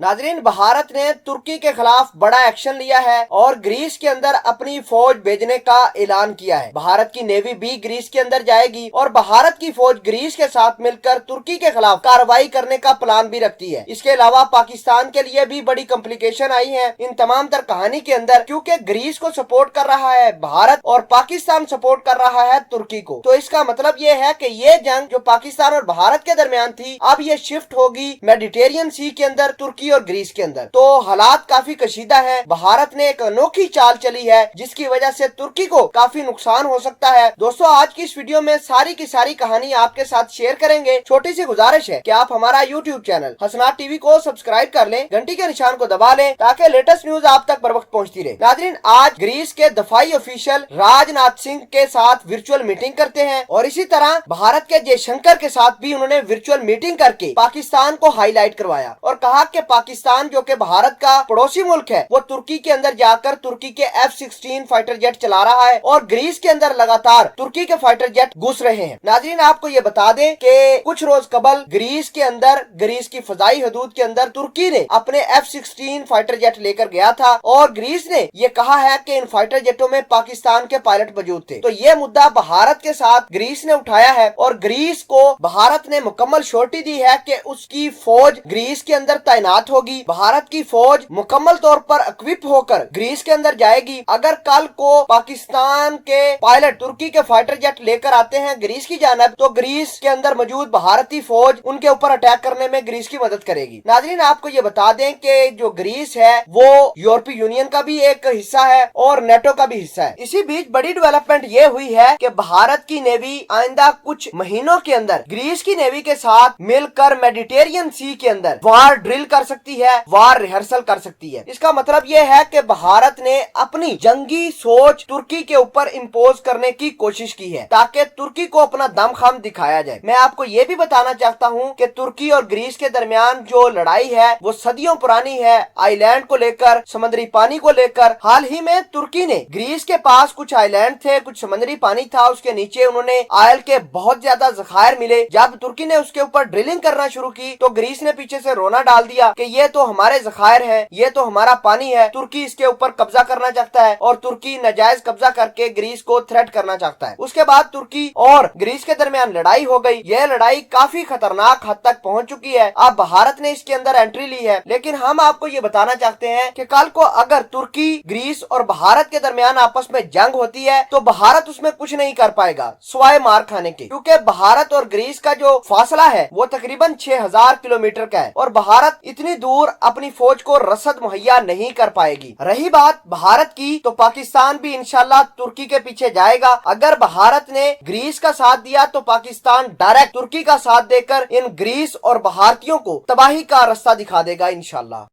नाजरीन, भारत ने तुर्की के खिलाफ बड़ा एक्शन लिया है और ग्रीस के अंदर अपनी फौज भेजने का ऐलान किया है। भारत की नेवी भी ग्रीस के अंदर जाएगी और भारत की फौज ग्रीस के साथ मिलकर तुर्की के खिलाफ कार्रवाई करने का प्लान भी रखती है। इसके अलावा पाकिस्तान के लिए भी बड़ी कॉम्प्लिकेशन आई है इन तमाम तर कहानी के अंदर, क्योंकि ग्रीस को सपोर्ट कर रहा है भारत और पाकिस्तान सपोर्ट कर रहा है तुर्की को। तो इसका मतलब ये है कि ये जंग जो पाकिस्तान और भारत के दरमियान थी, अब ये शिफ्ट होगी मेडिटेरियन सी के अंदर, तुर्की और ग्रीस के अंदर। तो हालात काफी कशीदा है। भारत ने एक अनोखी चाल चली है जिसकी वजह से तुर्की को काफी नुकसान हो सकता है। दोस्तों, आज की इस वीडियो में सारी की सारी कहानी आपके साथ शेयर करेंगे। छोटी सी गुजारिश है कि आप हमारा यूट्यूब चैनल हसनात टीवी को सब्सक्राइब कर लें, घंटी के निशान को दबा लें ताकि लेटेस्ट न्यूज आप तक बर वक्त पहुंचती रहे। नाज़रीन, आज ग्रीस के दफाई ऑफिशियल राजनाथ सिंह के साथ वर्चुअल मीटिंग करते हैं और इसी तरह भारत के जयशंकर के साथ भी उन्होंने वर्चुअल मीटिंग करके पाकिस्तान को हाईलाइट करवाया और कहा कि पाकिस्तान जो कि भारत का पड़ोसी मुल्क है, वो तुर्की के अंदर जाकर तुर्की के F-16 फाइटर जेट चला रहा है और ग्रीस के अंदर लगातार तुर्की के फाइटर जेट घुस रहे हैं। नाज़रीन, आपको ये बता दें कि कुछ रोज कबल ग्रीस के अंदर, ग्रीस की फजाई हदूद के अंदर तुर्की ने अपने F-16 फाइटर जेट लेकर गया था और ग्रीस ने ये कहा है कि इन फाइटर जेटों में पाकिस्तान के पायलट मौजूद थे। तो ये मुद्दा भारत के साथ ग्रीस ने उठाया है और ग्रीस को भारत ने मुकम्मल श्योरिटी दी है कि उसकी फौज ग्रीस के अंदर तैनात होगी। भारत की फौज मुकम्मल तौर पर इक्विप होकर ग्रीस के अंदर जाएगी। अगर कल को पाकिस्तान के पायलट तुर्की के फाइटर जेट लेकर आते हैं ग्रीस की जानब, तो ग्रीस के अंदर मौजूद भारतीय फौज उनके ऊपर अटैक करने में ग्रीस की मदद करेगी। नाज़रीन, आपको ये बता दें कि जो ग्रीस है वो यूरोपीय यूनियन का भी एक हिस्सा है और नेटो का भी हिस्सा है। इसी बीच बड़ी डेवलपमेंट ये हुई है कि भारत की नेवी आइंदा कुछ महीनों के अंदर ग्रीस की नेवी के साथ मिलकर मेडिटेरियन सी के अंदर वार ड्रिल कर सकती है, वार रिहर्सल कर सकती है। इसका मतलब यह है कि भारत ने अपनी जंगी सोच तुर्की के ऊपर इंपोज करने की कोशिश की है ताकि तुर्की को अपना दमखम दिखाया जाए। मैं आपको ये भी बताना चाहता हूँ कि तुर्की और ग्रीस के दरमियान जो लड़ाई है वो सदियों पुरानी है, आइलैंड को लेकर, समुद्री पानी को लेकर। हाल ही में तुर्की ने, ग्रीस के पास कुछ आइलैंड थे, कुछ समुद्री पानी था, उसके नीचे उन्होंने ऑयल के बहुत ज्यादा जखायर मिले। जब तुर्की ने उसके ऊपर ड्रिलिंग करना शुरू की तो ग्रीस ने पीछे से रोना डाल दिया कि ये तो हमारे जखायर है, ये तो हमारा पानी है, तुर्की इसके ऊपर कब्जा करना चाहता है और तुर्की नाजायज कब्जा करके ग्रीस को थ्रेट करना चाहता है। उसके बाद तुर्की और ग्रीस के दरमियान लड़ाई हो गई। यह लड़ाई काफी खतरनाक हद तक पहुंच चुकी है। अब भारत ने इसके अंदर एंट्री ली है, लेकिन हम आपको ये बताना चाहते हैं कि कल को अगर तुर्की, ग्रीस और भारत के दरमियान आपस में जंग होती है तो भारत उसमें कुछ नहीं कर पाएगा स्वाय मार खाने के, क्योंकि भारत और ग्रीस का जो फासला है वो तकरीबन 6000 किलोमीटर का है और भारत इतनी दूर अपनी फौज को रसद मुहैया नहीं कर पाएगी। रही बात भारत की, तो पाकिस्तान भी इंशाल्लाह तुर्की के पीछे जाएगा। अगर भारत ने ग्रीस का साथ दिया तो पाकिस्तान डायरेक्ट तुर्की का साथ देकर इन ग्रीस और भारतीयों को तबाही का रास्ता दिखा देगा इंशाल्लाह।